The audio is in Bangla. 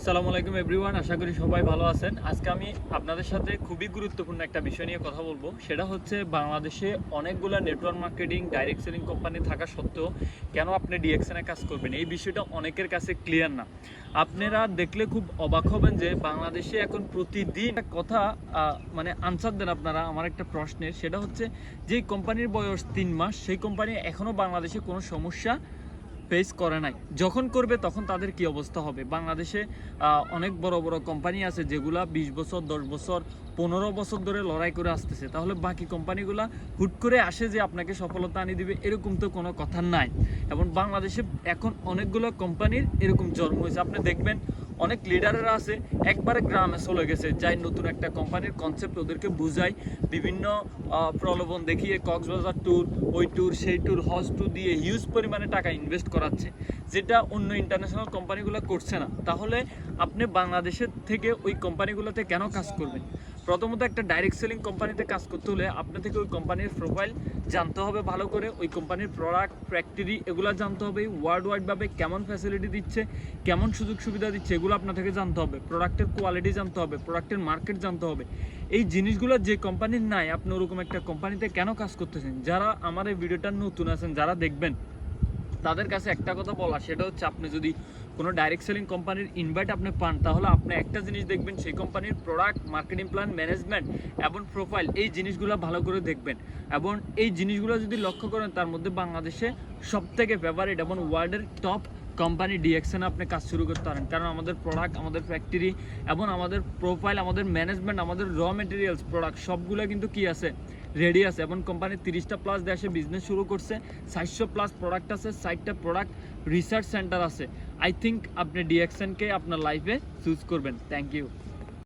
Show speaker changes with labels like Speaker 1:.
Speaker 1: আসসালামু আলাইকুম এভরিওয়ান, আশা করি সবাই ভালো আছেন। আজকে আমি আপনাদের সাথে খুবই গুরুত্বপূর্ণ একটা বিষয় নিয়ে কথা বলবো। সেটা হচ্ছে বাংলাদেশে অনেকগুলো network marketing direct selling company থাকা সত্ত্বেও কেন আপনি ডিএক্সএনে কাজ করবেন, এই বিষয়টা অনেকের কাছে ক্লিয়ার না। আপনারা দেখলে খুব অবাক হবেন যে বাংলাদেশে এখন প্রতিদিন একটা কথা মানে আনসার দেন আপনারা আমার একটা প্রশ্নের। সেটা হচ্ছে যেই কোম্পানির বয়স 3 মাস সেই কোম্পানি এখনও বাংলাদেশে কোনো সমস্যা ফেস করে নাই, যখন করবে তখন তাদের কি অবস্থা হবে। বাংলাদেশে অনেক বড় বড় কোম্পানি আছে যেগুলা 20 বছর 10 বছর 15 বছর ধরে লড়াই করে আসতেছে, তাহলে বাকি কোম্পানিগুলা হুট করে আসে যে আপনাকে সফলতা আনিয়ে দিবে এরকম তো কোনো কথা নাই। এবং বাংলাদেশে এখন অনেকগুলো কোম্পানির এরকম জন্ম হয়েছে। আপনি দেখবেন অনেক লিডারেরা আছে একবারে গ্রামে চলে গেছে, যাই নতুন একটা কোম্পানির কনসেপ্ট ওদেরকে বুঝাই, বিভিন্ন প্রলোভন দেখিয়ে কক্সবাজার ট্যুর, ওই ট্যুর সেই ট্যুর হজ ট্যুর দিয়ে হিউজ পরিমাণে টাকা ইনভেস্ট করাচ্ছে, যেটা অন্য ইন্টারন্যাশনাল কোম্পানিগুলো করছে না। তাহলে আপনি বাংলাদেশের থেকে ওই কোম্পানিগুলোতে কেন কাজ করবেন? প্রথমত একটা ডাইরেক্ট সেলিং কোম্পানিতে কাজ করতে হলে আপনার থেকে ওই কোম্পানির প্রোফাইল জানতে হবে ভালো করে, ওই কোম্পানির প্রোডাক্ট ফ্যাক্টরি এগুলো জানতে হবে, ওয়ার্ল্ড ওয়াইডভাবে কেমন ফ্যাসিলিটি দিচ্ছে, কেমন সুযোগ সুবিধা দিচ্ছে এগুলো আপনার থেকে জানতে হবে, প্রোডাক্টের কোয়ালিটি জানতে হবে, প্রোডাক্টের মার্কেট জানতে হবে। এই জিনিসগুলো যে কোম্পানির নাই, আপনি ওরকম একটা কোম্পানিতে কেন কাজ করতেছেন? যারা আমার এই ভিডিওটা নতুন আছেন, যারা দেখবেন, তাদের কাছে একটা কথা বলা, সেটা হচ্ছে আপনি যদি কোনো ডাইরেক্ট সেলিং কোম্পানির ইনভাইট আপনি পান, তাহলে আপনি একটা জিনিস দেখবেন, সেই কোম্পানির প্রোডাক্ট, মার্কেটিং প্ল্যান, ম্যানেজমেন্ট এবং প্রোফাইল, এই জিনিসগুলো ভালো করে দেখবেন। এবং এই জিনিসগুলো যদি লক্ষ্য করেন, তার মধ্যে বাংলাদেশে সবথেকে ফেভারিট এবং ওয়ার্ল্ডের টপ কোম্পানি ডিএক্সএনে আপনি কাজ শুরু করতে পারেন। কারণ আমাদের প্রোডাক্ট, আমাদের ফ্যাক্টরি এবং আমাদের প্রোফাইল, আমাদের ম্যানেজমেন্ট, আমাদের র মেটেরিয়ালস, প্রোডাক্ট সবগুলো কিন্তু কি আছে, রেডি আছে। এবং কোম্পানি 30টা প্লাস দেশে বিজনেস শুরু করছে, 400 প্লাস প্রোডাক্ট আছে, 60টা প্রোডাক্ট রিসার্চ সেন্টার আছে। আই থিঙ্ক আপনি ডিএক্সএনকে আপনার লাইফে চুজ করবেন। Thank you.